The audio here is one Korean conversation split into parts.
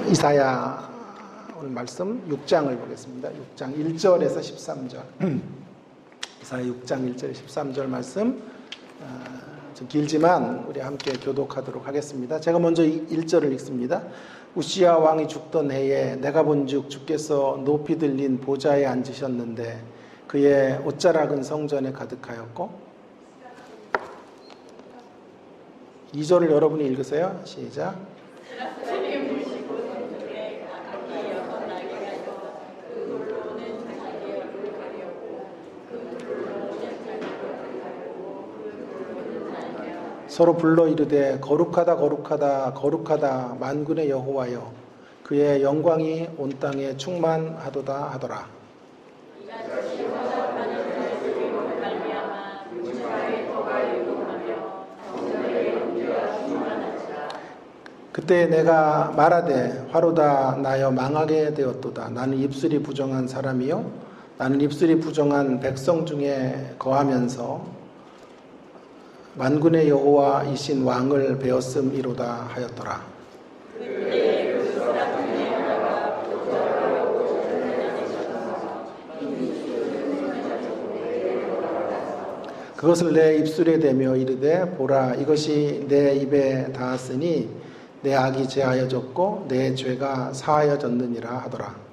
이사야 오늘 말씀 6장을 보겠습니다. 6장 1절에서 13절. 이사야 6장 1절 13절 말씀 좀 길지만 우리 함께 교독하도록 하겠습니다. 제가 먼저 1절을 읽습니다. 우시야 왕이 죽던 해에 내가 본즉 주께서 높이 들린 보좌에 앉으셨는데 그의 옷자락은 성전에 가득하였고 2절을 여러분이 읽으세요. 시작. 서로 불러 이르되 거룩하다 거룩하다 거룩하다 만군의 여호와여 그의 영광이 온 땅에 충만하도다 하더라. 그때 내가 말하되 화로다 나여 망하게 되었도다. 나는 입술이 부정한 사람이요 나는 입술이 부정한 백성 중에 거하면서 만군의 여호와이신 왕을 배웠음이로다 하였더라. 그것을 내 입술에 대며 이르되 보라 이것이 내 입에 닿았으니 내 악이 제하여졌고 내 죄가 사하여졌느니라 하더라.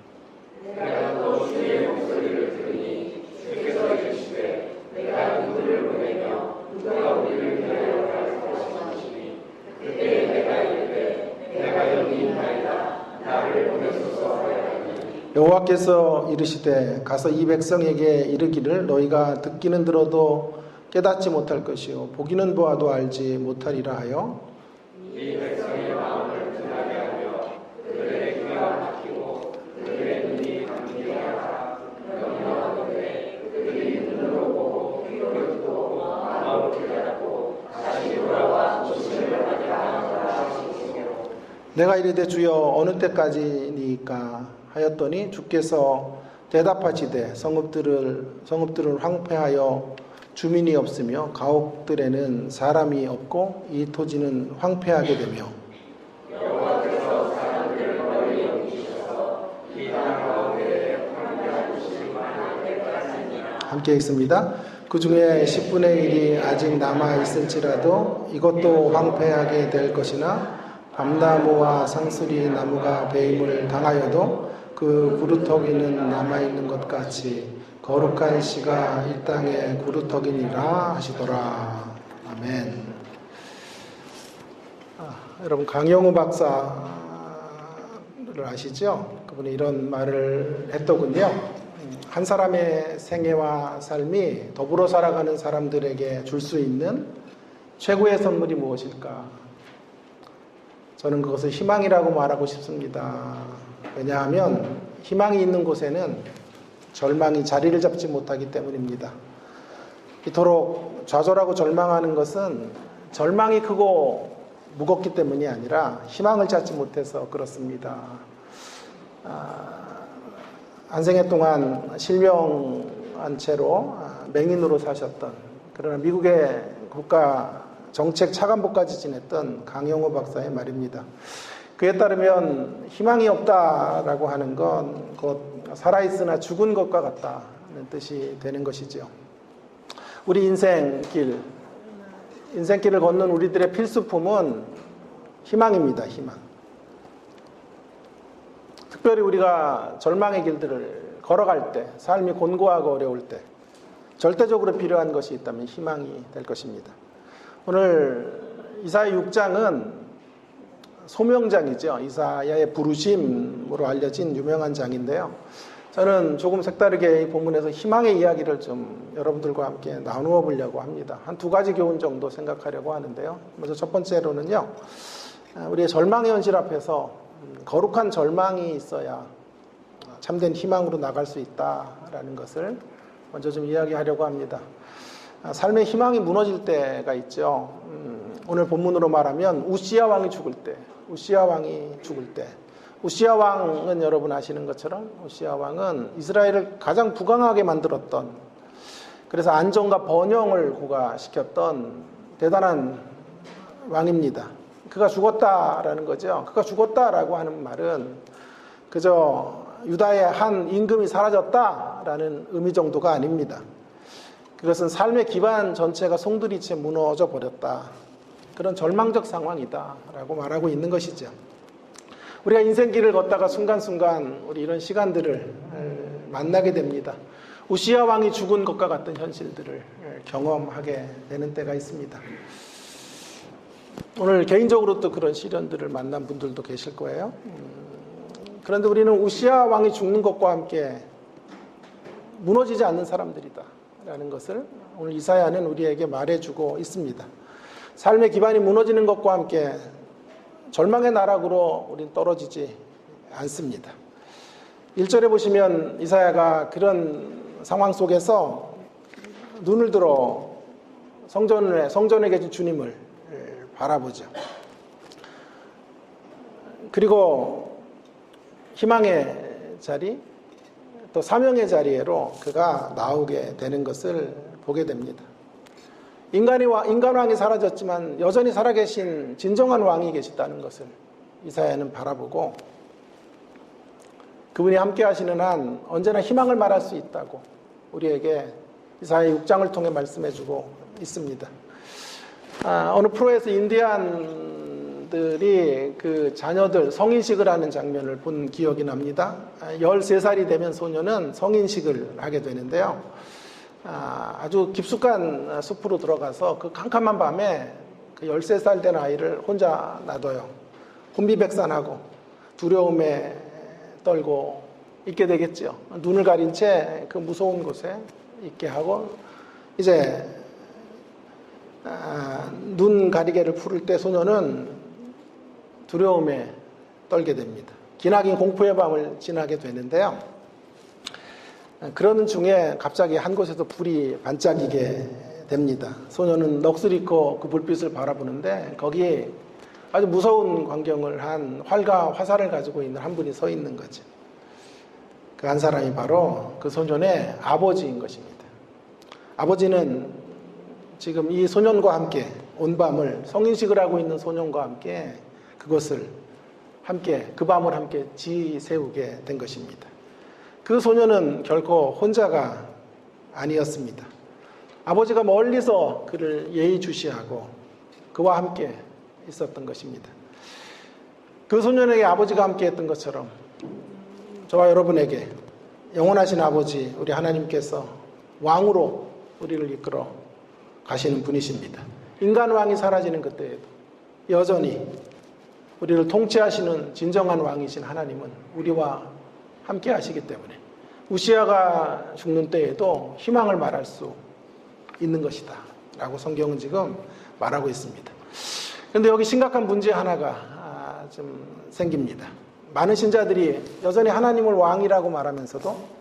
여호와께서 이르시되 가서 이 백성에게 이르기를 너희가 듣기는 들어도 깨닫지 못할 것이요 보기는 보아도 알지 못하리라 하여 이 백성의 마음을 둔하게 하며 그들의 귀가 막히고 그들의 눈이 감기게 하라. 명령하건대 그들이 눈으로 보고 귀로 듣고 마음으로 깨닫고 다시 돌아와 조심을 받으라 하시니라. 내가 이르되 주여 어느 때까지니까 하였더니 주께서 대답하시되 성읍들을 황폐하여 주민이 없으며 가옥들에는 사람이 없고 이 토지는 황폐하게 되며 여호와께서 사람들을 멀리 옮기셔서 이 땅 가운데 황폐하시기 많을 때까지니라. 함께 읽습니다. 그 중에 10분의 1이 아직 남아 있을지라도 이것도 황폐하게 될 것이나 밤나무와 상수리 나무가 배임을 당하여도 그 구루터기는 남아있는 것 같이 거룩한 씨가 이 땅에 구루터기니라 하시더라. 아멘. 여러분 강영우 박사를 아시죠? 그분이 이런 말을 했더군요. 한 사람의 생애와 삶이 더불어 살아가는 사람들에게 줄 수 있는 최고의 선물이 무엇일까? 저는 그것을 희망이라고 말하고 싶습니다. 왜냐하면 희망이 있는 곳에는 절망이 자리를 잡지 못하기 때문입니다. 이토록 좌절하고 절망하는 것은 절망이 크고 무겁기 때문이 아니라 희망을 찾지 못해서 그렇습니다. 한 생애 동안 실명한 채로 맹인으로 사셨던 그러나 미국의 국가 정책 차관보까지 지냈던 강영호 박사의 말입니다. 그에 따르면 희망이 없다라고 하는 건 곧 살아있으나 죽은 것과 같다는 뜻이 되는 것이죠. 우리 인생길을 걷는 우리들의 필수품은 희망입니다. 희망. 특별히 우리가 절망의 길들을 걸어갈 때, 삶이 곤고하고 어려울 때 절대적으로 필요한 것이 있다면 희망이 될 것입니다. 오늘 이사야 6장은 소명장이죠. 이사야의 부르심으로 알려진 유명한 장인데요. 저는 조금 색다르게 이 본문에서 희망의 이야기를 좀 여러분들과 함께 나누어 보려고 합니다. 한 두 가지 교훈 정도 생각하려고 하는데요. 먼저 첫 번째로는요. 우리의 절망의 현실 앞에서 거룩한 절망이 있어야 참된 희망으로 나갈 수 있다라는 것을 먼저 좀 이야기하려고 합니다. 삶의 희망이 무너질 때가 있죠. 오늘 본문으로 말하면 우시야 왕이 죽을 때, 우시야 왕은 여러분 아시는 것처럼 우시야 왕은 이스라엘을 가장 부강하게 만들었던, 그래서 안정과 번영을 구가시켰던 대단한 왕입니다. 그가 죽었다라는 거죠. 그가 죽었다라고 하는 말은 그저 유다의 한 임금이 사라졌다라는 의미 정도가 아닙니다. 그것은 삶의 기반 전체가 송두리째 무너져 버렸다. 그런 절망적 상황이다라고 말하고 있는 것이죠. 우리가 인생길을 걷다가 순간순간 우리 이런 시간들을 만나게 됩니다. 우시야 왕이 죽은 것과 같은 현실들을 경험하게 되는 때가 있습니다. 오늘 개인적으로 또 그런 시련들을 만난 분들도 계실 거예요. 그런데 우리는 우시야 왕이 죽는 것과 함께 무너지지 않는 사람들이다 라는 것을 오늘 이사야는 우리에게 말해주고 있습니다. 삶의 기반이 무너지는 것과 함께 절망의 나락으로 우리는 떨어지지 않습니다. 1절에 보시면 이사야가 그런 상황 속에서 눈을 들어 성전에 계신 주님을 바라보죠. 그리고 희망의 자리, 또 사명의 자리로 그가 나오게 되는 것을 보게 됩니다. 인간왕이 사라졌지만 여전히 살아계신 진정한 왕이 계시다는 것을 이사야는 바라보고 그분이 함께 하시는 한 언제나 희망을 말할 수 있다고 우리에게 이사야 6장을 통해 말씀해주고 있습니다. 어느 프로에서 인디안들이 그 자녀들 성인식을 하는 장면을 본 기억이 납니다. 13살이 되면 소녀는 성인식을 하게 되는데요. 아주 깊숙한 숲으로 들어가서 그 캄캄한 밤에 그 13살 된 아이를 혼자 놔둬요. 혼비백산하고 두려움에 떨고 있게 되겠죠. 눈을 가린 채 그 무서운 곳에 있게 하고 이제 눈 가리개를 풀을 때 소녀는 두려움에 떨게 됩니다. 기나긴 공포의 밤을 지나게 되는데요. 그러는 중에 갑자기 한 곳에서 불이 반짝이게 됩니다. 소녀는 넋을 잃고 그 불빛을 바라보는데 거기에 아주 무서운 광경을 한 활과 화살을 가지고 있는 한 분이 서 있는 거죠. 그 한 사람이 바로 그 소년의 아버지인 것입니다. 아버지는 지금 이 소년과 함께 온 밤을 성인식을 하고 있는 소년과 함께 그것을 함께 그 밤을 함께 지새우게 된 것입니다. 그 소년은 결코 혼자가 아니었습니다. 아버지가 멀리서 그를 예의주시하고 그와 함께 있었던 것입니다. 그 소년에게 아버지가 함께 했던 것처럼 저와 여러분에게 영원하신 아버지 우리 하나님께서 왕으로 우리를 이끌어 가시는 분이십니다. 인간 왕이 사라지는 그때에도 여전히 우리를 통치하시는 진정한 왕이신 하나님은 우리와 함께 하시기 때문에 우시야가 죽는 때에도 희망을 말할 수 있는 것이다 라고 성경은 지금 말하고 있습니다. 그런데 여기 심각한 문제 하나가 좀 생깁니다. 많은 신자들이 여전히 하나님을 왕이라고 말하면서도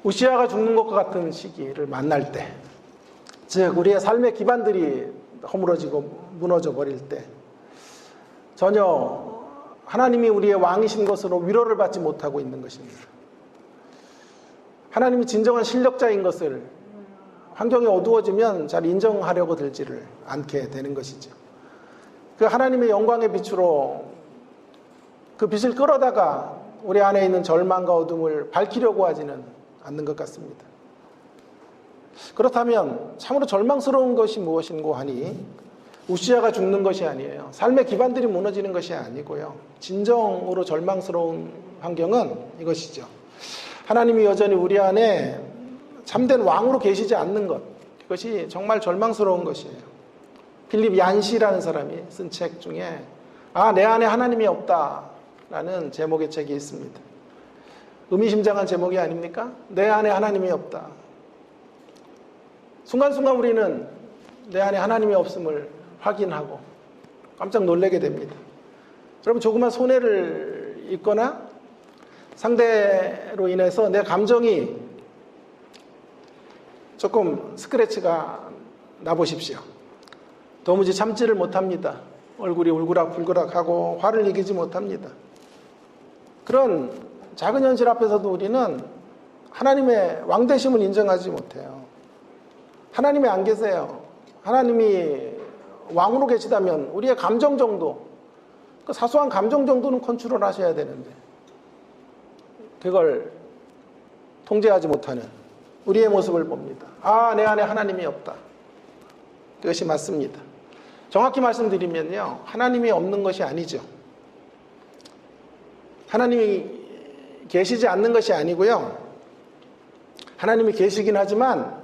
우시야가 죽는 것과 같은 시기를 만날 때, 즉 우리의 삶의 기반들이 허물어지고 무너져 버릴 때 전혀 하나님이 우리의 왕이신 것으로 위로를 받지 못하고 있는 것입니다. 하나님이 진정한 실력자인 것을 환경이 어두워지면 잘 인정하려고 들지를 않게 되는 것이죠. 그 하나님의 영광의 빛으로 그 빛을 끌어다가 우리 안에 있는 절망과 어둠을 밝히려고 하지는 않는 것 같습니다. 그렇다면 참으로 절망스러운 것이 무엇인고 하니 우시야가 죽는 것이 아니에요. 삶의 기반들이 무너지는 것이 아니고요. 진정으로 절망스러운 환경은 이것이죠. 하나님이 여전히 우리 안에 참된 왕으로 계시지 않는 것. 이것이 정말 절망스러운 것이에요. 필립 얀시라는 사람이 쓴 책 중에 내 안에 하나님이 없다라는 제목의 책이 있습니다. 의미심장한 제목이 아닙니까? 내 안에 하나님이 없다. 순간순간 우리는 내 안에 하나님이 없음을 확인하고 깜짝 놀라게 됩니다. 여러분 조그만 손해를 입거나 상대로 인해서 내 감정이 조금 스크래치가 나보십시오. 도무지 참지를 못합니다. 얼굴이 울그락불그락하고 화를 이기지 못합니다. 그런 작은 현실 앞에서도 우리는 하나님의 왕되심을 인정하지 못해요. 하나님이 안 계세요. 하나님이 왕으로 계시다면 우리의 감정 정도, 그 사소한 감정 정도는 컨트롤 하셔야 되는데 그걸 통제하지 못하는 우리의 모습을 봅니다. 아, 내 안에 하나님이 없다. 그것이 맞습니다. 정확히 말씀드리면요, 하나님이 없는 것이 아니죠. 하나님이 계시지 않는 것이 아니고요, 하나님이 계시긴 하지만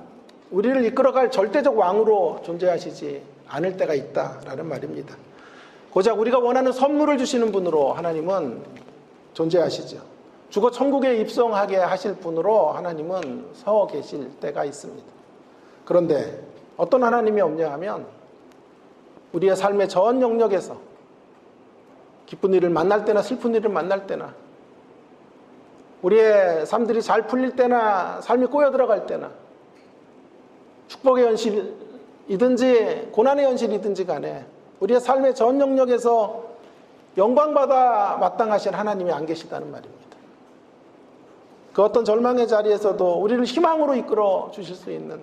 우리를 이끌어갈 절대적 왕으로 존재하시지 않을 때가 있다라는 말입니다. 고작 우리가 원하는 선물을 주시는 분으로 하나님은 존재하시죠. 죽어 천국에 입성하게 하실 분으로 하나님은 서 계실 때가 있습니다. 그런데 어떤 하나님이 없냐 하면 우리의 삶의 전 영역에서 기쁜 일을 만날 때나 슬픈 일을 만날 때나 우리의 삶들이 잘 풀릴 때나 삶이 꼬여 들어갈 때나 축복의 현실이든지 고난의 현실이든지 간에 우리의 삶의 전 영역에서 영광받아 마땅하신 하나님이 안 계시다는 말입니다. 그 어떤 절망의 자리에서도 우리를 희망으로 이끌어 주실 수 있는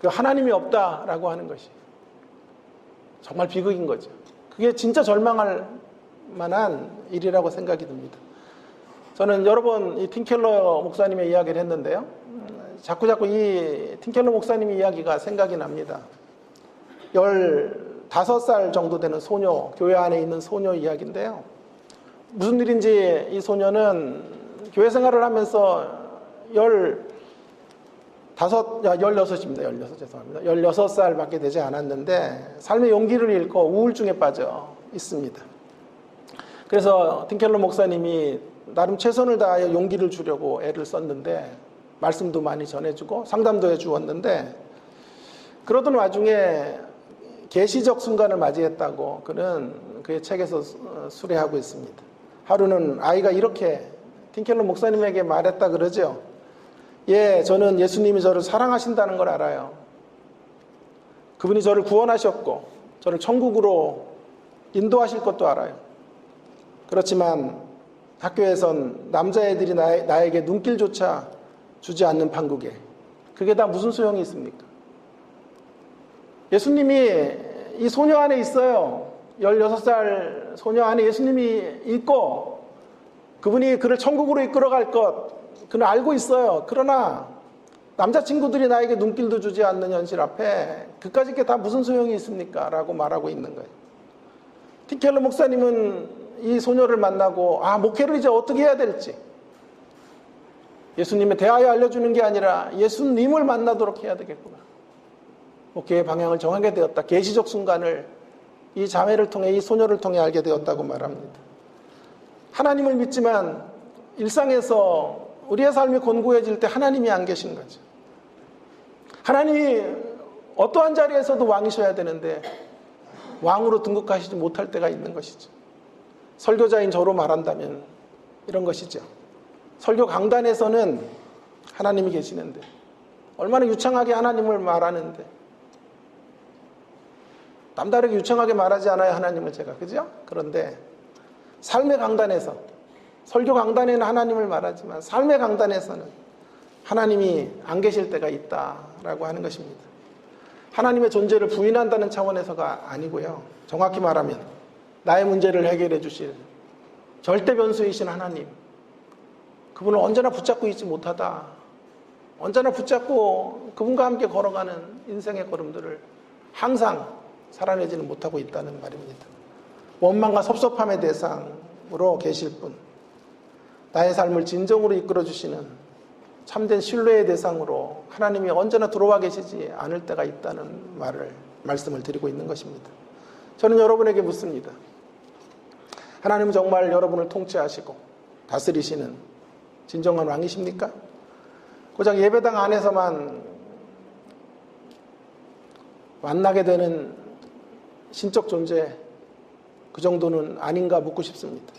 그 하나님이 없다라고 하는 것이 정말 비극인 거죠. 그게 진짜 절망할 만한 일이라고 생각이 듭니다. 저는 여러 번 이 팀켈러 목사님의 이야기를 했는데요, 자꾸 이 팀켈러 목사님의 이야기가 생각이 납니다. 15살 정도 되는 소녀, 교회 안에 있는 소녀 이야기인데요, 무슨 일인지 이 소녀는 교회 생활을 하면서 16살밖에 되지 않았는데 삶의 용기를 잃고 우울증에 빠져 있습니다. 그래서 팀켈러 목사님이 나름 최선을 다하여 용기를 주려고 애를 썼는데 말씀도 많이 전해주고 상담도 해주었는데, 그러던 와중에 계시적 순간을 맞이했다고 그는 그의 책에서 수레하고 있습니다. 하루는 아이가 이렇게 팀켈러 목사님에게 말했다 그러죠. 예, 저는 예수님이 저를 사랑하신다는 걸 알아요. 그분이 저를 구원하셨고 저를 천국으로 인도하실 것도 알아요. 그렇지만 학교에선 남자애들이 나에게 눈길조차 주지 않는 판국에 그게 다 무슨 소용이 있습니까? 예수님이 이 소녀 안에 있어요. 16살 소녀 안에 예수님이 있고 그분이 그를 천국으로 이끌어갈 것 그는 알고 있어요. 그러나 남자친구들이 나에게 눈길도 주지 않는 현실 앞에 그까짓 게 다 무슨 소용이 있습니까? 라고 말하고 있는 거예요. 팀켈러 목사님은 이 소녀를 만나고 목회를 이제 어떻게 해야 될지, 예수님에 대하여 알려주는 게 아니라 예수님을 만나도록 해야 되겠구나, 목회의 방향을 정하게 되었다. 계시적 순간을 이 자매를 통해, 이 소녀를 통해 알게 되었다고 말합니다. 하나님을 믿지만 일상에서 우리의 삶이 곤고해질 때 하나님이 안 계신 거죠. 하나님이 어떠한 자리에서도 왕이셔야 되는데 왕으로 등극하시지 못할 때가 있는 것이죠. 설교자인 저로 말한다면 이런 것이죠. 설교 강단에서는 하나님이 계시는데 얼마나 유창하게 하나님을 말하는데, 남다르게 유창하게 말하지 않아요, 하나님을 제가, 그죠? 그런데 삶의 강단에서, 설교 강단에는 하나님을 말하지만 삶의 강단에서는 하나님이 안 계실 때가 있다라고 하는 것입니다. 하나님의 존재를 부인한다는 차원에서가 아니고요, 정확히 말하면 나의 문제를 해결해 주실 절대 변수이신 하나님, 그분을 언제나 붙잡고 있지 못하다, 언제나 붙잡고 그분과 함께 걸어가는 인생의 걸음들을 항상 살아내지는 못하고 있다는 말입니다. 원망과 섭섭함의 대상으로 계실 분, 나의 삶을 진정으로 이끌어주시는 참된 신뢰의 대상으로 하나님이 언제나 들어와 계시지 않을 때가 있다는 말씀을 드리고 있는 것입니다. 저는 여러분에게 묻습니다. 하나님은 정말 여러분을 통치하시고 다스리시는 진정한 왕이십니까? 고작 예배당 안에서만 만나게 되는 신적 존재, 그 정도는 아닌가 묻고 싶습니다.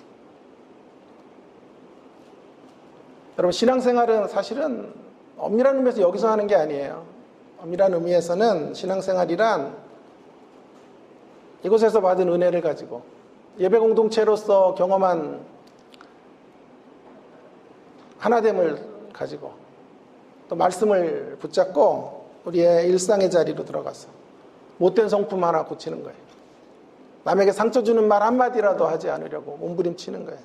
여러분, 신앙생활은 사실은 엄밀한 의미에서 여기서 하는 게 아니에요. 엄밀한 의미에서는 신앙생활이란 이곳에서 받은 은혜를 가지고 예배 공동체로서 경험한 하나됨을 가지고 또 말씀을 붙잡고 우리의 일상의 자리로 들어가서 못된 성품 하나 고치는 거예요. 남에게 상처 주는 말 한마디라도 하지 않으려고 몸부림치는 거예요.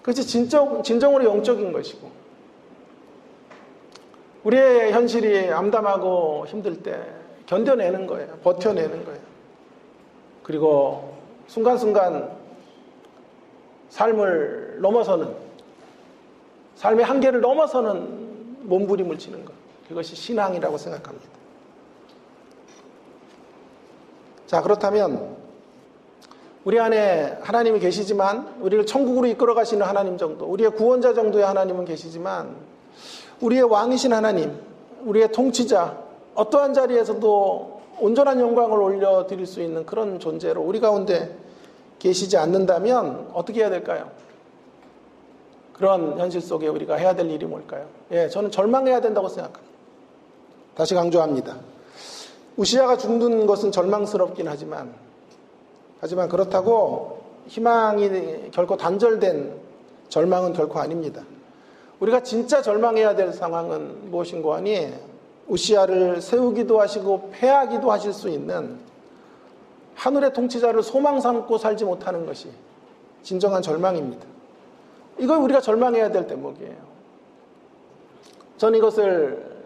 그것이 진정으로 영적인 것이고, 우리의 현실이 암담하고 힘들 때 견뎌내는 거예요. 버텨내는 거예요. 그리고 순간순간 삶을 넘어서는, 삶의 한계를 넘어서는 몸부림을 치는 것, 그것이 신앙이라고 생각합니다. 자, 그렇다면 우리 안에 하나님이 계시지만, 우리를 천국으로 이끌어 가시는 하나님 정도, 우리의 구원자 정도의 하나님은 계시지만, 우리의 왕이신 하나님, 우리의 통치자, 어떠한 자리에서도 온전한 영광을 올려드릴 수 있는 그런 존재로 우리 가운데 계시지 않는다면 어떻게 해야 될까요? 그런 현실 속에 우리가 해야 될 일이 뭘까요? 저는 절망해야 된다고 생각합니다. 다시 강조합니다. 우시야가 죽는 것은 절망스럽긴 하지만 그렇다고 희망이 결코 단절된 절망은 결코 아닙니다. 우리가 진짜 절망해야 될 상황은 무엇인고 하니, 우시야를 세우기도 하시고 패하기도 하실 수 있는 하늘의 통치자를 소망 삼고 살지 못하는 것이 진정한 절망입니다. 이걸 우리가 절망해야 될 대목이에요. 저는 이것을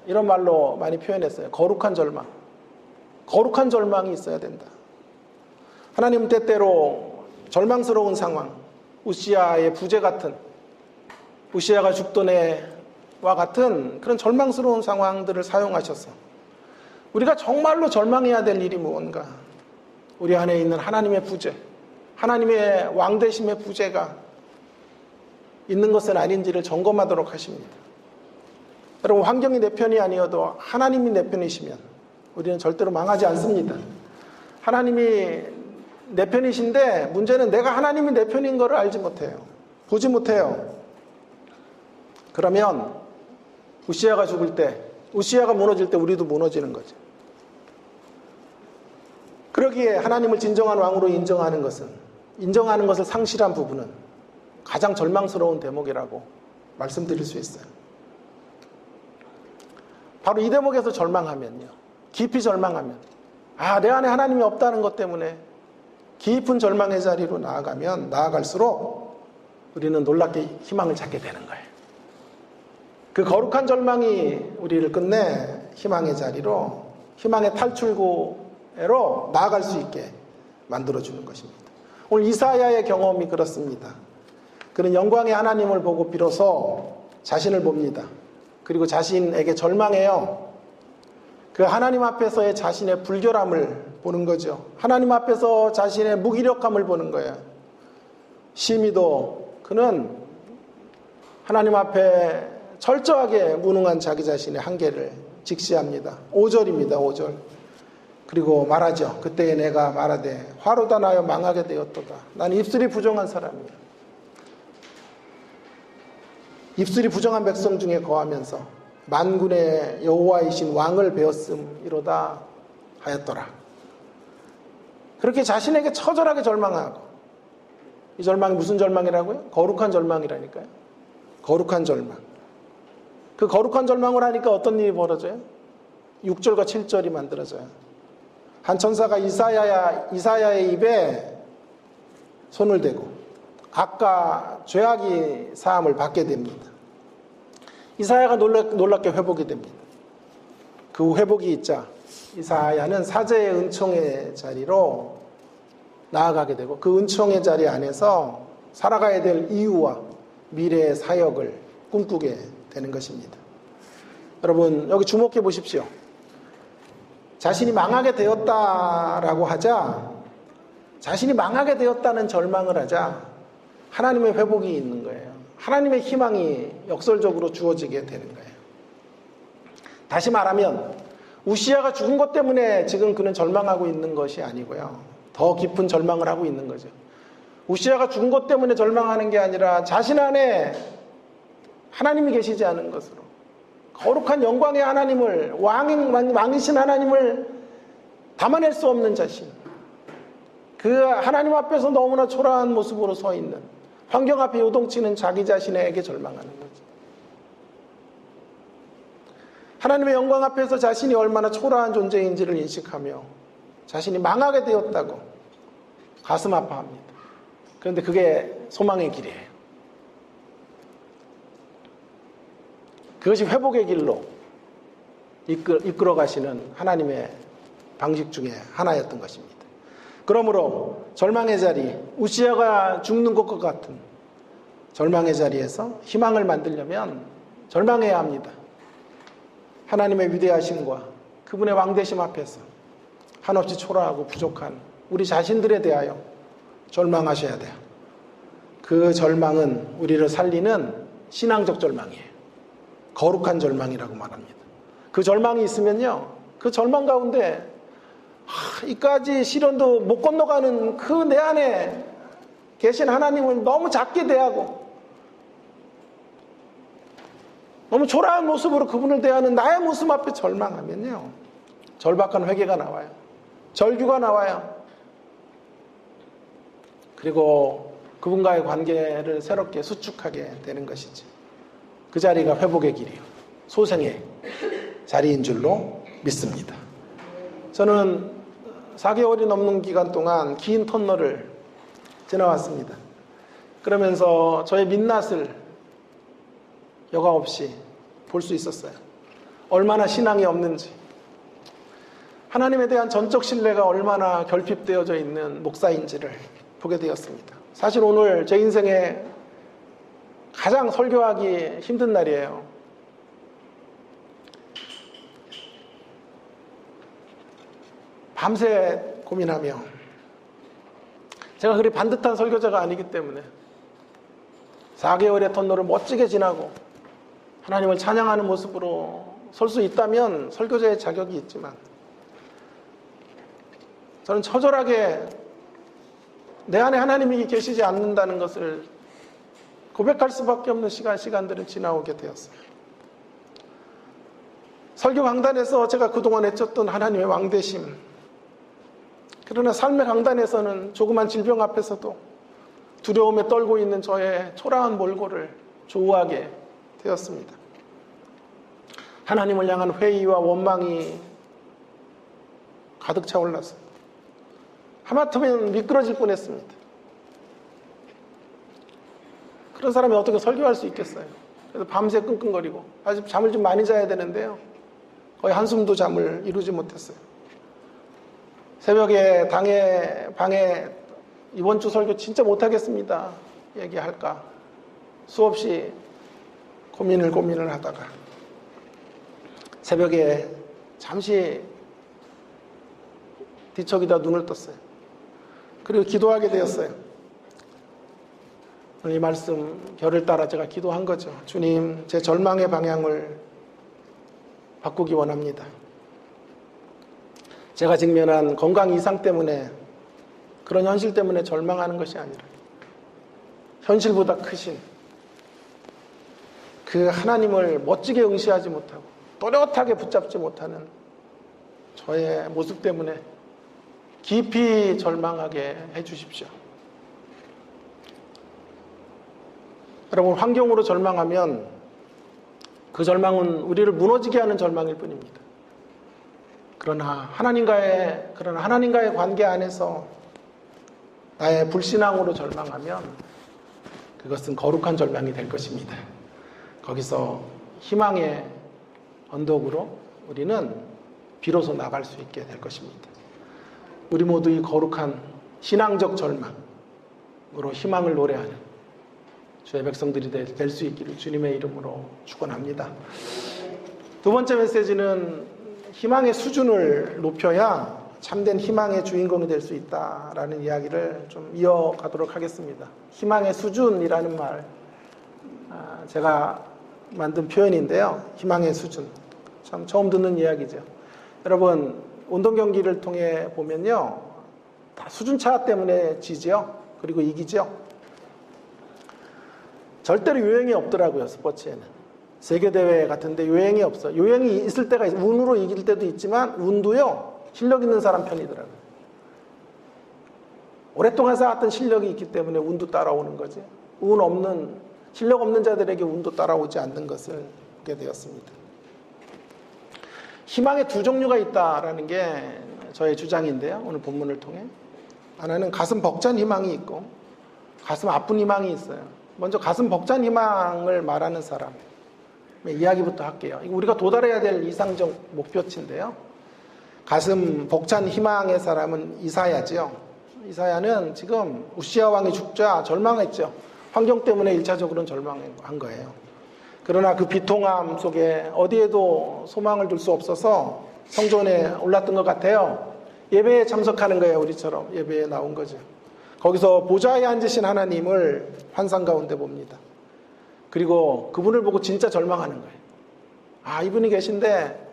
이런 말로 많이 표현했어요. 거룩한 절망. 거룩한 절망이 있어야 된다. 하나님은 때때로 절망스러운 상황, 우시야의 부재 같은, 우시야가 죽던 해와 같은 그런 절망스러운 상황들을 사용하셔서 우리가 정말로 절망해야 될 일이 무언가, 우리 안에 있는 하나님의 부재, 하나님의 왕되심의 부재가 있는 것은 아닌지를 점검하도록 하십니다. 여러분, 환경이 내 편이 아니어도 하나님이 내 편이시면 우리는 절대로 망하지 않습니다. 하나님이 내 편이신데 문제는 내가 하나님이 내 편인 것을 알지 못해요. 보지 못해요. 그러면 우시야가 죽을 때, 우시야가 무너질 때 우리도 무너지는 거죠. 그러기에 하나님을 진정한 왕으로 인정하는 것을 상실한 부분은 가장 절망스러운 대목이라고 말씀드릴 수 있어요. 바로 이 대목에서 절망하면요, 깊이 절망하면, 내 안에 하나님이 없다는 것 때문에 깊은 절망의 자리로 나아가면 나아갈수록 우리는 놀랍게 희망을 찾게 되는 거예요. 그 거룩한 절망이 우리를 끝내 희망의 자리로, 희망의 탈출구로 나아갈 수 있게 만들어주는 것입니다. 오늘 이사야의 경험이 그렇습니다. 그는 영광의 하나님을 보고 비로소 자신을 봅니다. 그리고 자신에게 절망해요. 그 하나님 앞에서의 자신의 불결함을 보는 거죠. 하나님 앞에서 자신의 무기력함을 보는 거예요. 시미도 그는 하나님 앞에 철저하게 무능한 자기 자신의 한계를 직시합니다. 5절입니다. 5절. 그리고 말하죠. 그때에 내가 말하되 화로다 나여 망하게 되었도다. 나는 입술이 부정한 사람이야. 입술이 부정한 백성 중에 거하면서 만군의 여호와이신 왕을 배웠음이로다 하였더라. 그렇게 자신에게 처절하게 절망하고, 이 절망이 무슨 절망이라고요? 거룩한 절망이라니까요. 거룩한 절망. 그 거룩한 절망을 하니까 어떤 일이 벌어져요? 6절과 7절이 만들어져요. 한 천사가 이사야의 입에 손을 대고 악과 죄악이 사함을 받게 됩니다. 이사야가 놀랍게 회복이 됩니다. 그 회복이 있자 이사야는 사제의 은총의 자리로 나아가게 되고, 그 은총의 자리 안에서 살아가야 될 이유와 미래의 사역을 꿈꾸게 되는 것입니다. 여러분, 여기 주목해 보십시오. 자신이 망하게 되었다라고 하자, 자신이 망하게 되었다는 절망을 하자 하나님의 회복이 있는 거예요. 하나님의 희망이 역설적으로 주어지게 되는 거예요. 다시 말하면 우시야가 죽은 것 때문에 지금 그는 절망하고 있는 것이 아니고요, 더 깊은 절망을 하고 있는 거죠. 우시야가 죽은 것 때문에 절망하는 게 아니라 자신 안에 하나님이 계시지 않은 것으로, 거룩한 영광의 하나님을, 왕이신 하나님을 담아낼 수 없는 자신, 그 하나님 앞에서 너무나 초라한 모습으로 서 있는, 환경 앞에 요동치는 자기 자신에게 절망하는 거죠. 하나님의 영광 앞에서 자신이 얼마나 초라한 존재인지를 인식하며 자신이 망하게 되었다고 가슴 아파합니다. 그런데 그게 소망의 길이에요. 그것이 회복의 길로 이끌어 가시는 하나님의 방식 중에 하나였던 것입니다. 그러므로 절망의 자리, 우시아가 죽는 것과 같은 절망의 자리에서 희망을 만들려면 절망해야 합니다. 하나님의 위대하심과 그분의 왕되심 앞에서 한없이 초라하고 부족한 우리 자신들에 대하여 절망하셔야 돼요. 그 절망은 우리를 살리는 신앙적 절망이에요. 거룩한 절망이라고 말합니다. 그 절망이 있으면요, 그 절망 가운데 이까지 시련도 못 건너가는 그 내 안에 계신 하나님을 너무 작게 대하고 너무 초라한 모습으로 그분을 대하는 나의 모습 앞에 절망하면요, 절박한 회개가 나와요. 절규가 나와요. 그리고 그분과의 관계를 새롭게 수축하게 되는 것이지. 그 자리가 회복의 길이요, 소생의 자리인 줄로 믿습니다. 저는 4개월이 넘는 기간 동안 긴 터널을 지나왔습니다. 그러면서 저의 민낯을 여과 없이 볼 수 있었어요. 얼마나 신앙이 없는지, 하나님에 대한 전적 신뢰가 얼마나 결핍되어져 있는 목사인지를 보게 되었습니다. 사실 오늘 제 인생에 가장 설교하기 힘든 날이에요. 밤새 고민하며, 제가 그리 반듯한 설교자가 아니기 때문에 4개월의 터널을 멋지게 지나고 하나님을 찬양하는 모습으로 설 수 있다면 설교자의 자격이 있지만, 저는 처절하게 내 안에 하나님이 계시지 않는다는 것을 고백할 수밖에 없는 시간들을 지나오게 되었어요. 설교 강단에서 제가 그동안 외쳤던 하나님의 왕되심, 그러나 삶의 강단에서는 조그만 질병 앞에서도 두려움에 떨고 있는 저의 초라한 몰골을 조우하게 되었습니다. 하나님을 향한 회의와 원망이 가득 차올랐습니다. 하마터면 미끄러질 뻔했습니다. 그런 사람이 어떻게 설교할 수 있겠어요? 그래서 밤새 끙끙거리고, 아직 잠을 좀 많이 자야 되는데요, 거의 한숨도 잠을 이루지 못했어요. 새벽에 방에 이번 주 설교 진짜 못하겠습니다 얘기할까 수없이 고민을 하다가 새벽에 잠시 뒤척이다 눈을 떴어요. 그리고 기도하게 되었어요. 이 말씀 결을 따라 제가 기도한 거죠. 주님, 제 절망의 방향을 바꾸기 원합니다. 제가 직면한 건강 이상 때문에, 그런 현실 때문에 절망하는 것이 아니라 현실보다 크신 그 하나님을 멋지게 응시하지 못하고 또렷하게 붙잡지 못하는 저의 모습 때문에 깊이 절망하게 해주십시오. 여러분, 환경으로 절망하면 그 절망은 우리를 무너지게 하는 절망일 뿐입니다. 그러나 하나님과의 관계 안에서 나의 불신앙으로 절망하면 그것은 거룩한 절망이 될 것입니다. 거기서 희망의 언덕으로 우리는 비로소 나갈 수 있게 될 것입니다. 우리 모두 이 거룩한 신앙적 절망으로 희망을 노래하는 주의 백성들이 될 수 있기를 주님의 이름으로 축원합니다. 두 번째 메시지는 희망의 수준을 높여야 참된 희망의 주인공이 될 수 있다라는 이야기를 좀 이어가도록 하겠습니다. 희망의 수준이라는 말, 제가 만든 표현인데요. 희망의 수준, 참 처음 듣는 이야기죠. 여러분, 운동 경기를 통해 보면요, 다 수준차 때문에 지죠. 그리고 이기죠. 절대로 요행이 없더라고요. 스포츠에는. 세계대회 같은데 요행이 없어. 요행이 있을 때가 있어요. 운으로 이길 때도 있지만 운도요, 실력 있는 사람 편이더라고요. 오랫동안 쌓았던 실력이 있기 때문에 운도 따라오는 거지, 실력 없는 자들에게 운도 따라오지 않는 것을 보게 되었습니다. 희망의 두 종류가 있다라는 게 저의 주장인데요. 오늘 본문을 통해. 하나는 가슴 벅찬 희망이 있고 가슴 아픈 희망이 있어요. 먼저 가슴 벅찬 희망을 말하는 사람 이야기부터 할게요. 이거 우리가 도달해야 될 이상적 목표치인데요. 가슴 벅찬 희망의 사람은 이사야지요. 이사야는 지금 우시야 왕이 죽자 절망했죠. 환경 때문에 1차적으로는 절망한 거예요. 그러나 그 비통함 속에 어디에도 소망을 둘 수 없어서 성전에 올랐던 것 같아요. 예배에 참석하는 거예요. 우리처럼 예배에 나온 거죠. 거기서 보좌에 앉으신 하나님을 환상 가운데 봅니다. 그리고 그분을 보고 진짜 절망하는 거예요. 아, 이분이 계신데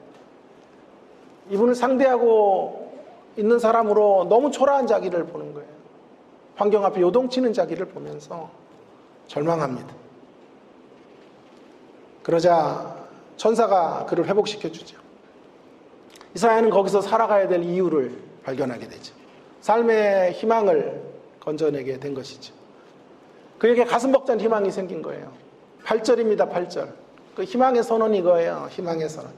이분을 상대하고 있는 사람으로 너무 초라한 자기를 보는 거예요. 환경 앞에 요동치는 자기를 보면서 절망합니다. 그러자 천사가 그를 회복시켜 주죠. 이사야는 거기서 살아가야 될 이유를 발견하게 되죠. 삶의 희망을 건져내게 된 것이죠. 그에게 가슴 벅찬 희망이 생긴 거예요. 8절입니다. 8절. 그 희망의 선언이 이거예요. 희망의 선언.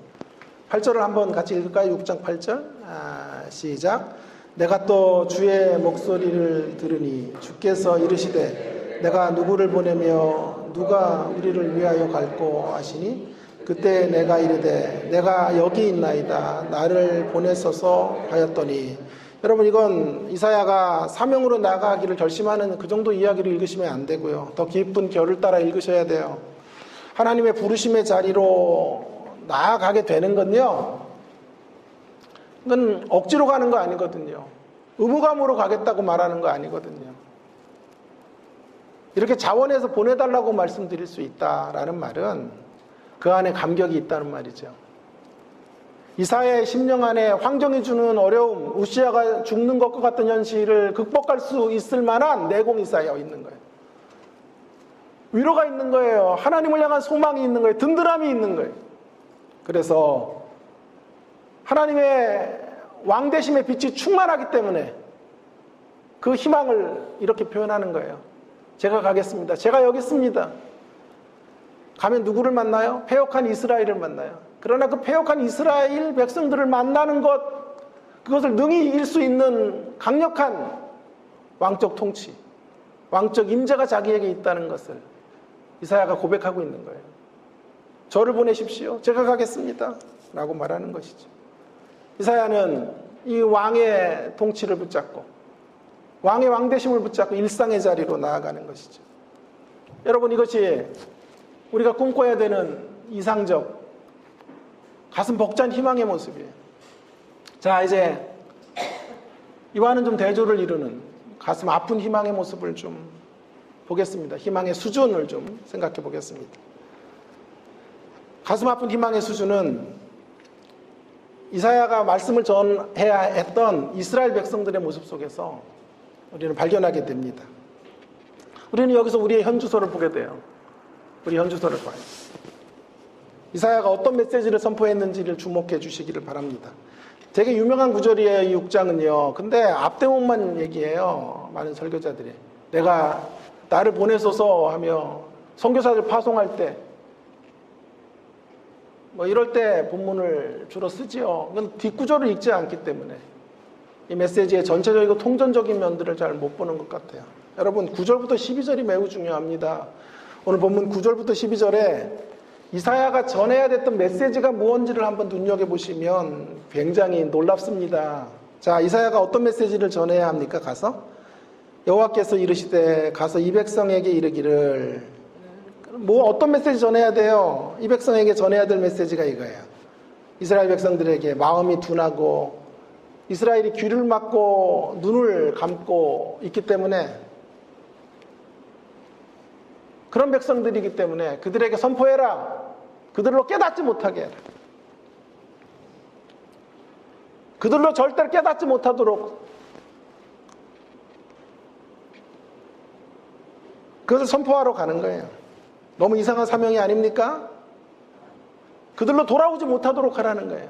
8절을 한번 같이 읽을까요? 6장 8절. 시작. 내가 또 주의 목소리를 들으니 주께서 이르시되 내가 누구를 보내며 누가 우리를 위하여 갈고 하시니 그때 내가 이르되 내가 여기 있나이다 나를 보내소서 하였더니, 여러분 이건 이사야가 사명으로 나가기를 결심하는 그 정도 이야기를 읽으시면 안 되고요. 더 깊은 결을 따라 읽으셔야 돼요. 하나님의 부르심의 자리로 나아가게 되는 건요, 이건 억지로 가는 거 아니거든요. 의무감으로 가겠다고 말하는 거 아니거든요. 이렇게 자원해서 보내달라고 말씀드릴 수 있다라는 말은 그 안에 감격이 있다는 말이죠. 이사야의 심령 안에 환경이 주는 어려움, 우시야가 죽는 것과 같은 현실을 극복할 수 있을 만한 내공 이사야가 있는 거예요. 위로가 있는 거예요. 하나님을 향한 소망이 있는 거예요. 든든함이 있는 거예요. 그래서 하나님의 왕대심의 빛이 충만하기 때문에 그 희망을 이렇게 표현하는 거예요. 제가 가겠습니다. 제가 여기 있습니다. 가면 누구를 만나요? 패역한 이스라엘을 만나요. 그러나 그 패역한 이스라엘 백성들을 만나는 것, 그것을 능히 이길 수 있는 강력한 왕적 통치, 왕적 임재가 자기에게 있다는 것을 이사야가 고백하고 있는 거예요. 저를 보내십시오. 제가 가겠습니다. 라고 말하는 것이죠. 이사야는 이 왕의 통치를 붙잡고 왕의 왕대심을 붙잡고 일상의 자리로 나아가는 것이죠. 여러분, 이것이 우리가 꿈꿔야 되는 이상적 가슴 벅찬 희망의 모습이에요. 자, 이제 이와는 좀 대조를 이루는 가슴 아픈 희망의 모습을 좀 보겠습니다. 희망의 수준을 좀 생각해 보겠습니다. 가슴 아픈 희망의 수준은 이사야가 말씀을 전해야 했던 이스라엘 백성들의 모습 속에서 우리는 발견하게 됩니다. 우리는 여기서 우리의 현주소를 보게 돼요. 우리 현주소를 봐요. 이사야가 어떤 메시지를 선포했는지를 주목해 주시기를 바랍니다. 되게 유명한 구절이에요, 이 6장은요. 근데 앞대목만 얘기해요, 많은 설교자들이. 내가 나를 보내소서 하며 선교사들 파송할 때 뭐 이럴 때 본문을 주로 쓰지요. 그건 뒷구절을 읽지 않기 때문에 이 메시지의 전체적이고 통전적인 면들을 잘 못 보는 것 같아요. 여러분, 9절부터 12절이 매우 중요합니다. 오늘 본문 9절부터 12절에 이사야가 전해야 됐던 메시지가 무엇인지를 한번 눈여겨보시면 굉장히 놀랍습니다. 자, 이사야가 어떤 메시지를 전해야 합니까? 가서 여호와께서 이르시되 가서 이 백성에게 이르기를, 뭐 어떤 메시지 전해야 돼요? 이 백성에게 전해야 될 메시지가 이거예요. 이스라엘 백성들에게 마음이 둔하고 이스라엘이 귀를 막고 눈을 감고 있기 때문에, 그런 백성들이기 때문에 그들에게 선포해라. 그들로 깨닫지 못하게 해라. 그들로 절대로 깨닫지 못하도록 그것을 선포하러 가는 거예요. 너무 이상한 사명이 아닙니까? 그들로 돌아오지 못하도록 하라는 거예요.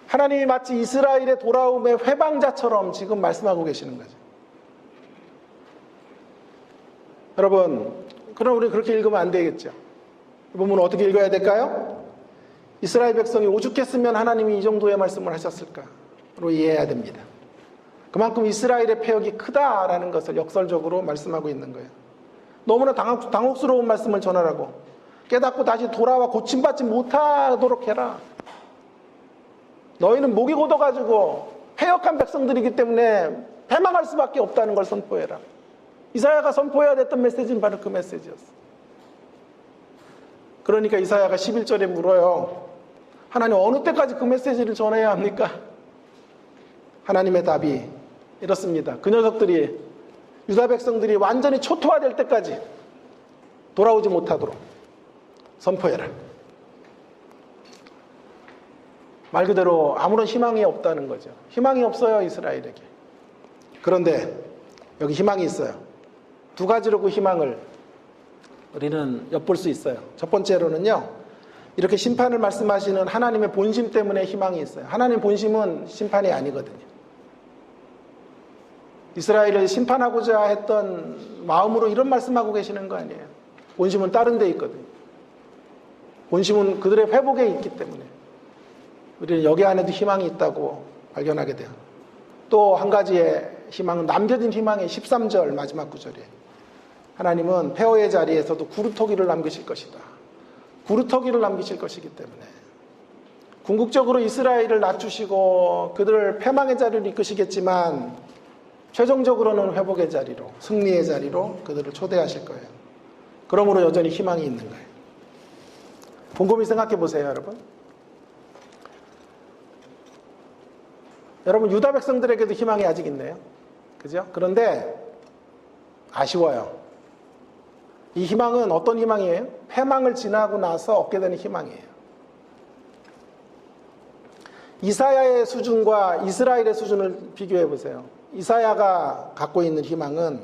하나님이 마치 이스라엘의 돌아옴의 회방자처럼 지금 말씀하고 계시는 거죠. 여러분, 그럼 우리 그렇게 읽으면 안 되겠죠. 이 본문을 어떻게 읽어야 될까요? 이스라엘 백성이 오죽했으면 하나님이 이 정도의 말씀을 하셨을까로 이해해야 됩니다. 그만큼 이스라엘의 패역이 크다라는 것을 역설적으로 말씀하고 있는 거예요. 너무나 당혹스러운 말씀을 전하라고, 깨닫고 다시 돌아와 고침받지 못하도록 해라. 너희는 목이 곧어가지고 패역한 백성들이기 때문에 패망할 수밖에 없다는 걸 선포해라. 이사야가 선포해야 됐던 메시지는 바로 그 메시지였어. 그러니까 이사야가 11절에 물어요. 하나님, 어느 때까지 그 메시지를 전해야 합니까? 하나님의 답이 이렇습니다. 그 녀석들이, 유다 백성들이 완전히 초토화될 때까지 돌아오지 못하도록 선포해라. 말 그대로 아무런 희망이 없다는 거죠. 희망이 없어요, 이스라엘에게. 그런데 여기 희망이 있어요. 두 가지로 그 희망을 우리는 엿볼 수 있어요. 첫 번째로는요, 이렇게 심판을 말씀하시는 하나님의 본심 때문에 희망이 있어요. 하나님 본심은 심판이 아니거든요. 이스라엘을 심판하고자 했던 마음으로 이런 말씀하고 계시는 거 아니에요. 본심은 다른 데 있거든요. 본심은 그들의 회복에 있기 때문에 우리는 여기 안에도 희망이 있다고 발견하게 돼요. 또 한 가지의 희망은 남겨진 희망의 13절 마지막 구절이에요. 하나님은 폐허의 자리에서도 구루터기를 남기실 것이다. 구루터기를 남기실 것이기 때문에 궁극적으로 이스라엘을 낮추시고 그들을 패망의 자리로 이끄시겠지만 최종적으로는 회복의 자리로, 승리의 자리로 그들을 초대하실 거예요. 그러므로 여전히 희망이 있는 거예요. 곰곰이 생각해 보세요, 여러분. 여러분, 유다 백성들에게도 희망이 아직 있네요. 그죠? 그런데 아쉬워요. 이 희망은 어떤 희망이에요? 패망을 지나고 나서 얻게 되는 희망이에요. 이사야의 수준과 이스라엘의 수준을 비교해 보세요. 이사야가 갖고 있는 희망은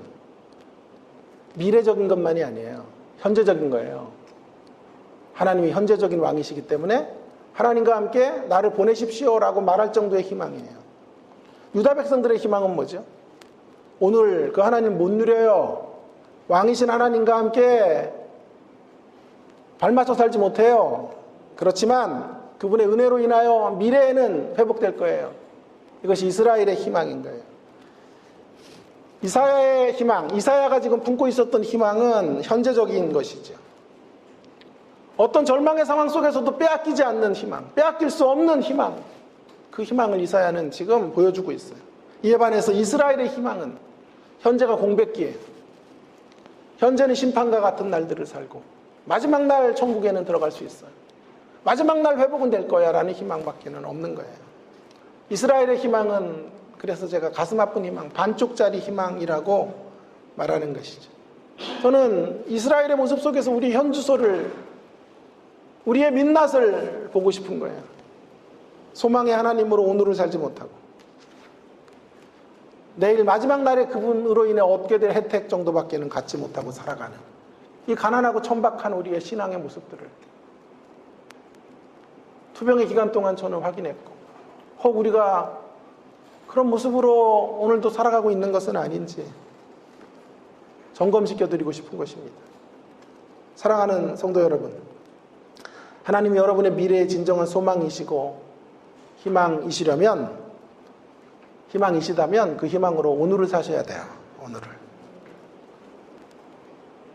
미래적인 것만이 아니에요. 현재적인 거예요. 하나님이 현재적인 왕이시기 때문에 하나님과 함께 나를 보내십시오라고 말할 정도의 희망이에요. 유다 백성들의 희망은 뭐죠? 오늘 그 하나님 못 누려요. 왕이신 하나님과 함께 발맞춰 살지 못해요. 그렇지만 그분의 은혜로 인하여 미래에는 회복될 거예요. 이것이 이스라엘의 희망인 거예요. 이사야의 희망, 이사야가 지금 품고 있었던 희망은 현재적인 것이죠. 어떤 절망의 상황 속에서도 빼앗기지 않는 희망, 빼앗길 수 없는 희망, 그 희망을 이사야는 지금 보여주고 있어요. 이에 반해서 이스라엘의 희망은 현재가 공백기에, 현재는 심판과 같은 날들을 살고 마지막 날 천국에는 들어갈 수 있어요. 마지막 날 회복은 될 거야 라는 희망밖에는 없는 거예요. 이스라엘의 희망은 그래서 제가 가슴 아픈 희망, 반쪽짜리 희망이라고 말하는 것이죠. 저는 이스라엘의 모습 속에서 우리 현주소를, 우리의 민낯을 보고 싶은 거예요. 소망의 하나님으로 오늘을 살지 못하고 내일 마지막 날에 그분으로 인해 얻게 될 혜택 정도밖에는 갖지 못하고 살아가는 이 가난하고 천박한 우리의 신앙의 모습들을 투병의 기간 동안 저는 확인했고, 혹 우리가 그런 모습으로 오늘도 살아가고 있는 것은 아닌지 점검시켜드리고 싶은 것입니다. 사랑하는 성도 여러분, 하나님이 여러분의 미래의 진정한 소망이시고 희망이시다면 그 희망으로 오늘을 사셔야 돼요. 오늘을.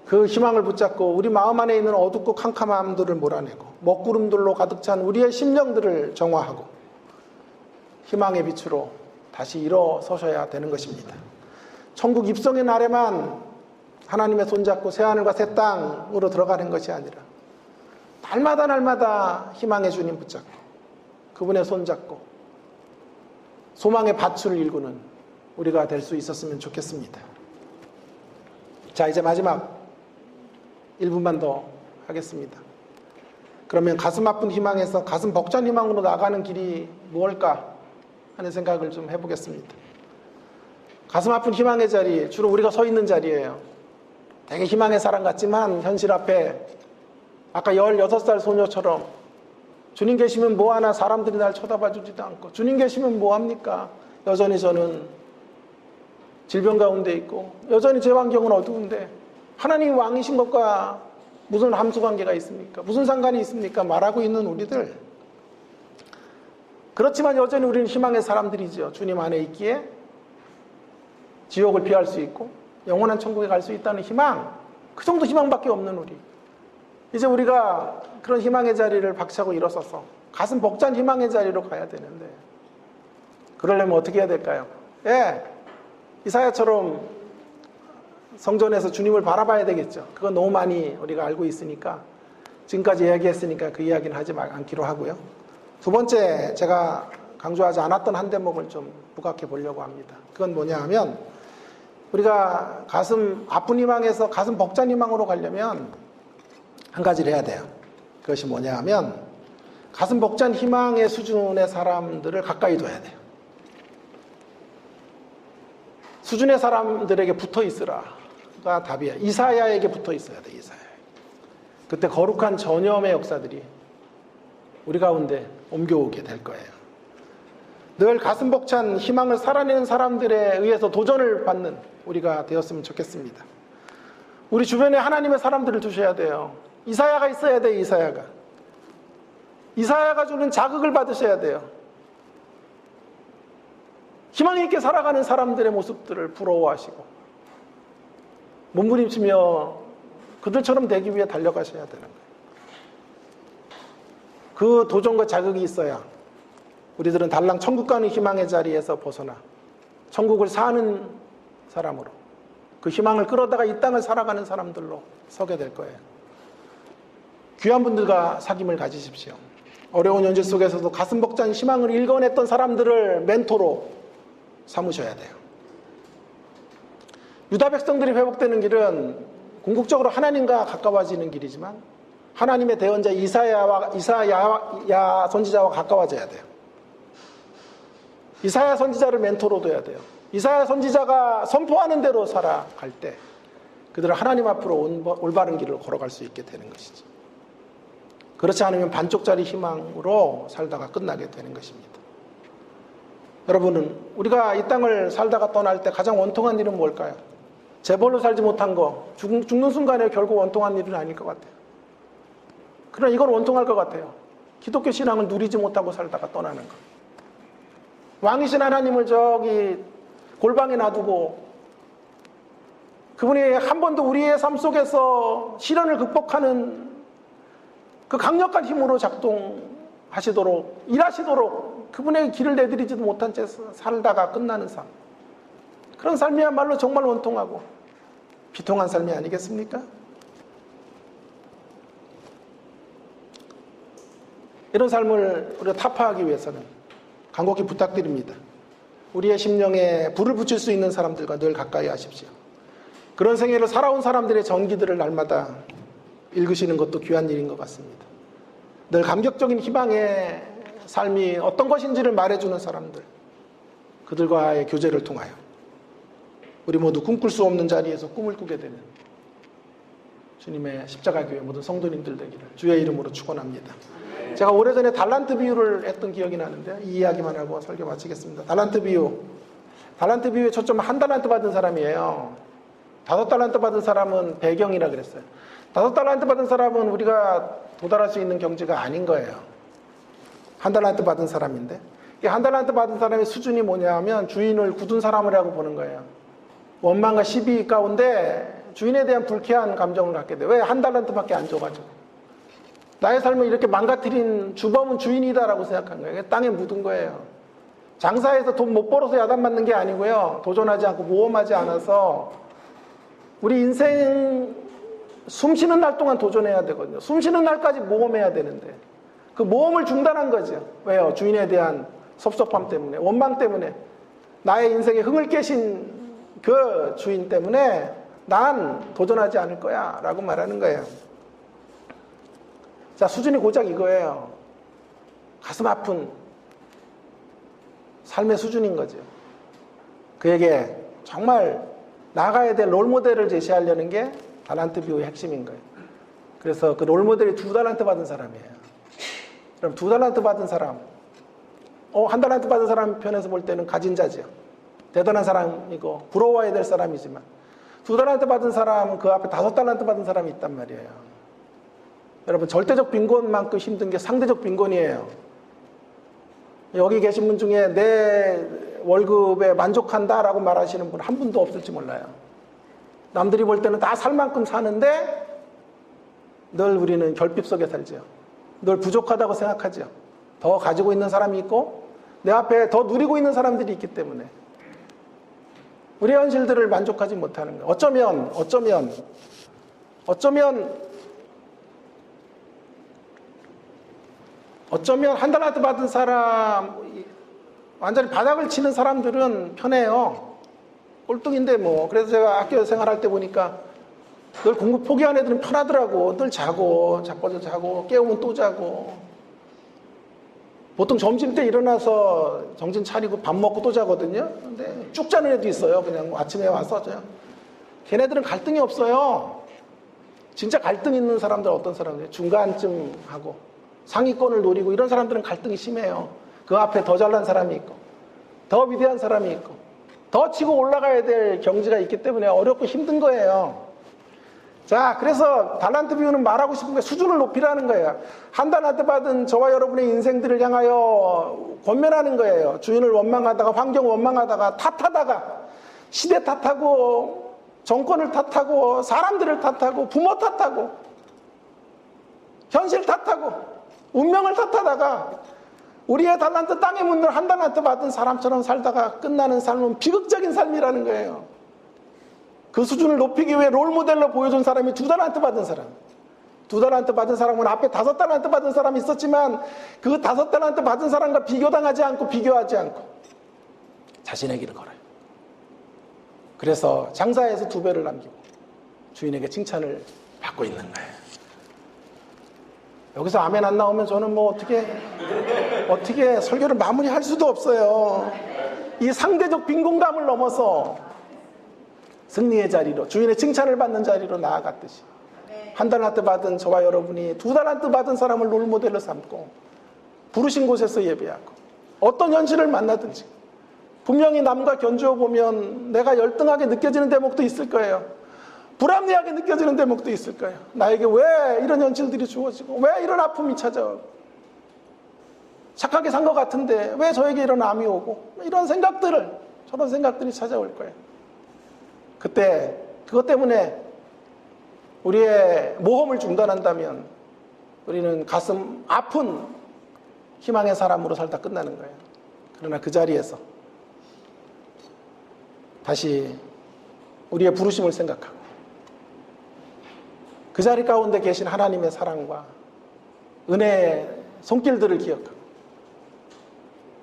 그 희망을 붙잡고 우리 마음 안에 있는 어둡고 캄캄함들을 몰아내고 먹구름들로 가득 찬 우리의 심령들을 정화하고 희망의 빛으로 다시 일어서셔야 되는 것입니다. 천국 입성의 날에만 하나님의 손잡고 새하늘과 새 땅으로 들어가는 것이 아니라 날마다 희망의 주님 붙잡고 그분의 손잡고 소망의 밧줄을 일구는 우리가 될 수 있었으면 좋겠습니다. 자, 이제 마지막 1분만 더 하겠습니다. 그러면 가슴 아픈 희망에서 가슴 벅찬 희망으로 나가는 길이 무엇일까 하는 생각을 좀 해보겠습니다. 가슴 아픈 희망의 자리, 주로 우리가 서 있는 자리예요. 되게 희망의 사람 같지만 현실 앞에 아까 16살 소녀처럼 주님 계시면 뭐하나 사람들이 날 쳐다봐 주지도 않고 주님 계시면 뭐합니까? 여전히 저는 질병 가운데 있고 여전히 제 환경은 어두운데 하나님이 왕이신 것과 무슨 함수관계가 있습니까? 무슨 상관이 있습니까? 말하고 있는 우리들. 그렇지만 여전히 우리는 희망의 사람들이죠. 주님 안에 있기에 지옥을 피할 수 있고 영원한 천국에 갈 수 있다는 희망, 그 정도 희망밖에 없는 우리. 이제 우리가 그런 희망의 자리를 박차고 일어서서 가슴 벅찬 희망의 자리로 가야 되는데, 그러려면 어떻게 해야 될까요? 예, 이사야처럼 성전에서 주님을 바라봐야 되겠죠. 그건 너무 많이 우리가 알고 있으니까 지금까지 이야기했으니까 그 이야기는 하지 않기로 하고요. 두 번째, 제가 강조하지 않았던 한 대목을 좀 부각해 보려고 합니다. 그건 뭐냐 하면, 우리가 가슴 아픈 희망에서 가슴 벅찬 희망으로 가려면 한 가지를 해야 돼요. 그것이 뭐냐 하면, 가슴 벅찬 희망의 수준의 사람들을 가까이 둬야 돼요. 수준의 사람들에게 붙어 있으라가 답이에요. 이사야에게 붙어 있어야 돼, 이사야. 그때 거룩한 전염의 역사들이 우리 가운데 옮겨오게 될 거예요. 늘 가슴 벅찬 희망을 살아내는 사람들에 의해서 도전을 받는 우리가 되었으면 좋겠습니다. 우리 주변에 하나님의 사람들을 두셔야 돼요. 이사야가 있어야 돼요, 이사야가. 이사야가 주는 자극을 받으셔야 돼요. 희망 있게 살아가는 사람들의 모습들을 부러워하시고 몸부림치며 그들처럼 되기 위해 달려가셔야 되는 거예요. 그 도전과 자극이 있어야 우리들은 달랑 천국 가는 희망의 자리에서 벗어나 천국을 사는 사람으로, 그 희망을 끌어다가 이 땅을 살아가는 사람들로 서게 될 거예요. 귀한 분들과 사귐을 가지십시오. 어려운 현실 속에서도 가슴 벅찬 희망을 일궈냈던 사람들을 멘토로 삼으셔야 돼요. 유다 백성들이 회복되는 길은 궁극적으로 하나님과 가까워지는 길이지만 하나님의 대언자 이사야 선지자와 가까워져야 돼요. 이사야 선지자를 멘토로 둬야 돼요. 이사야 선지자가 선포하는 대로 살아갈 때 그들은 하나님 앞으로 올바른 길을 걸어갈 수 있게 되는 것이죠. 그렇지 않으면 반쪽짜리 희망으로 살다가 끝나게 되는 것입니다. 여러분은 우리가 이 땅을 살다가 떠날 때 가장 원통한 일은 뭘까요? 재벌로 살지 못한 거, 죽는 순간에 결국 원통한 일은 아닐 것 같아요. 그러나 이건 원통할 것 같아요. 기독교 신앙을 누리지 못하고 살다가 떠나는 것. 왕이신 하나님을 저기 골방에 놔두고 그분이 한 번도 우리의 삶 속에서 시련을 극복하는 그 강력한 힘으로 작동하시도록, 일하시도록 그분의 길을 내드리지도 못한 채 살다가 끝나는 삶. 그런 삶이야말로 정말 원통하고 비통한 삶이 아니겠습니까? 이런 삶을 우리가 타파하기 위해서는 간곡히 부탁드립니다. 우리의 심령에 불을 붙일 수 있는 사람들과 늘 가까이 하십시오. 그런 생애를 살아온 사람들의 전기들을 날마다 읽으시는 것도 귀한 일인 것 같습니다. 늘 감격적인 희망의 삶이 어떤 것인지를 말해주는 사람들, 그들과의 교제를 통하여 우리 모두 꿈꿀 수 없는 자리에서 꿈을 꾸게 되는 주님의 십자가 교회 모든 성도님들 되기를 주의 이름으로 축원합니다. 제가 오래전에 달란트 비유를 했던 기억이 나는데 이 이야기만 하고 설교 마치겠습니다. 달란트 비유의 초점은 한 달란트 받은 사람이에요. 5달란트 받은 사람은 배경이라 그랬어요. 5달란트 받은 사람은 우리가 도달할 수 있는 경지가 아닌 거예요. 한 달란트 받은 사람인데, 이 한 달란트 받은 사람의 수준이 뭐냐 하면 주인을 굳은 사람이라고 보는 거예요. 원망과 시비 가운데 주인에 대한 불쾌한 감정을 갖게 돼. 왜 한 달란트밖에 안 줘가지고. 나의 삶을 이렇게 망가뜨린 주범은 주인이다라고 생각한 거예요. 땅에 묻은 거예요. 장사해서 돈 못 벌어서 야단맞는 게 아니고요. 도전하지 않고 모험하지 않아서 우리 인생 숨 쉬는 날 동안 도전해야 되거든요. 숨 쉬는 날까지 모험해야 되는데 그 모험을 중단한 거죠. 왜요? 주인에 대한 섭섭함 때문에, 원망 때문에, 나의 인생에 흥을 깨신 그 주인 때문에 난 도전하지 않을 거야 라고 말하는 거예요. 자, 수준이 고작 이거예요. 가슴 아픈 삶의 수준인 거죠. 그에게 정말 나가야 될 롤모델을 제시하려는 게 달란트 비유의 핵심인 거예요. 그래서 그 롤모델이 2달란트 받은 사람이에요. 그럼 2달란트 받은 사람, 1달란트 받은 사람 편에서 볼 때는 가진 자죠. 대단한 사람이고 부러워야 될 사람이지만 2달란트 받은 사람은 그 앞에 5달란트 받은 사람이 있단 말이에요. 여러분, 절대적 빈곤만큼 힘든 게 상대적 빈곤이에요. 여기 계신 분 중에 내 월급에 만족한다라고 말하시는 분 한 분도 없을지 몰라요. 남들이 볼 때는 다 살 만큼 사는데 늘 우리는 결핍 속에 살죠. 늘 부족하다고 생각하죠. 더 가지고 있는 사람이 있고 내 앞에 더 누리고 있는 사람들이 있기 때문에 우리의 현실들을 만족하지 못하는 거예요. 어쩌면 한달라도 받은 사람, 완전히 바닥을 치는 사람들은 편해요. 꼴등인데 뭐. 그래서 제가 학교 생활할 때 보니까 늘 공부 포기한 애들은 편하더라고. 늘 자고, 자빠져 자고, 깨우면 또 자고. 보통 점심 때 일어나서 정신 차리고 밥 먹고 또 자거든요. 근데 쭉 자는 애도 있어요. 그냥 아침에 와서 자요. 걔네들은 갈등이 없어요. 진짜 갈등 있는 사람들 어떤 사람들? 중간쯤 하고 상위권을 노리고 이런 사람들은 갈등이 심해요. 그 앞에 더 잘난 사람이 있고 더 위대한 사람이 있고 더 치고 올라가야 될 경지가 있기 때문에 어렵고 힘든 거예요. 자, 그래서 달란트 비유는 말하고 싶은 게 수준을 높이라는 거예요. 한 달란트 받은 저와 여러분의 인생들을 향하여 권면하는 거예요. 주인을 원망하다가, 환경을 원망하다가, 탓하다가, 시대 탓하고, 정권을 탓하고, 사람들을 탓하고, 부모 탓하고, 현실 탓하고, 운명을 탓하다가 우리의 달란트 땅에 묻는 한 달란트 받은 사람처럼 살다가 끝나는 삶은 비극적인 삶이라는 거예요. 그 수준을 높이기 위해 롤모델로 보여준 사람이 2달란트 받은 사람. 2달란트 받은 사람은 앞에 5달란트 받은 사람이 있었지만 그 5달란트 받은 사람과 비교당하지 않고 비교하지 않고 자신의 길을 걸어요. 그래서 장사에서 2배를 남기고 주인에게 칭찬을 받고 있는 거예요. 여기서 아멘 안 나오면 저는 뭐 어떻게 설교를 마무리할 수도 없어요. 이 상대적 빈곤감을 넘어서 승리의 자리로, 주인의 칭찬을 받는 자리로 나아갔듯이 한 달란트 받은 저와 여러분이 2달란트 받은 사람을 롤모델로 삼고 부르신 곳에서 예배하고 어떤 현실을 만나든지 분명히 남과 견주어 보면 내가 열등하게 느껴지는 대목도 있을 거예요. 불합리하게 느껴지는 대목도 있을 거예요. 나에게 왜 이런 현실들이 주어지고 왜 이런 아픔이 찾아오고 착하게 산 것 같은데 왜 저에게 이런 암이 오고 이런 생각들을, 저런 생각들이 찾아올 거예요. 그때 그것 때문에 우리의 모험을 중단한다면 우리는 가슴 아픈 희망의 사람으로 살다 끝나는 거예요. 그러나 그 자리에서 다시 우리의 부르심을 생각하고 그 자리 가운데 계신 하나님의 사랑과 은혜의 손길들을 기억하고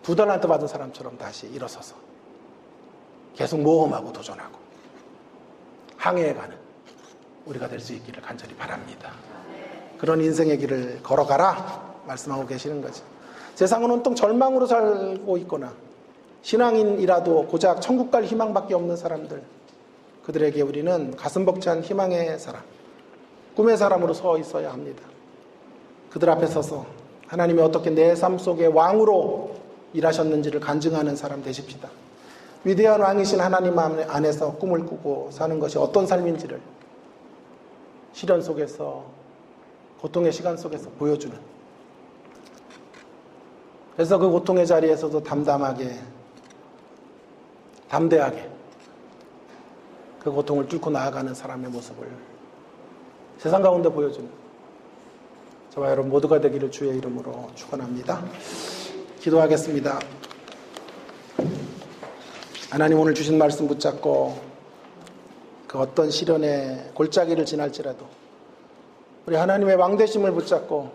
2달란트 받은 사람처럼 다시 일어서서 계속 모험하고 도전하고 항해해가는 우리가 될 수 있기를 간절히 바랍니다. 그런 인생의 길을 걸어가라 말씀하고 계시는 거죠. 세상은 온통 절망으로 살고 있거나 신앙인이라도 고작 천국 갈 희망밖에 없는 사람들, 그들에게 우리는 가슴 벅찬 희망의 사람, 꿈의 사람으로 서 있어야 합니다. 그들 앞에 서서 하나님이 어떻게 내 삶 속에 왕으로 일하셨는지를 간증하는 사람 되십시다. 위대한 왕이신 하나님 안에서 꿈을 꾸고 사는 것이 어떤 삶인지를 시련 속에서, 고통의 시간 속에서 보여주는, 그래서 그 고통의 자리에서도 담담하게, 담대하게 그 고통을 뚫고 나아가는 사람의 모습을 세상 가운데 보여주는 저와 여러분 모두가 되기를 주의 이름으로 축원합니다. 기도하겠습니다. 하나님, 오늘 주신 말씀 붙잡고 그 어떤 시련의 골짜기를 지날지라도 우리 하나님의 왕되심을 붙잡고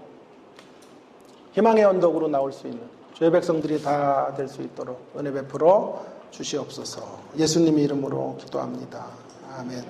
희망의 언덕으로 나올 수 있는 주의 백성들이 다 될 수 있도록 은혜 베풀어 주시옵소서. 예수님 이름으로 기도합니다. 아멘.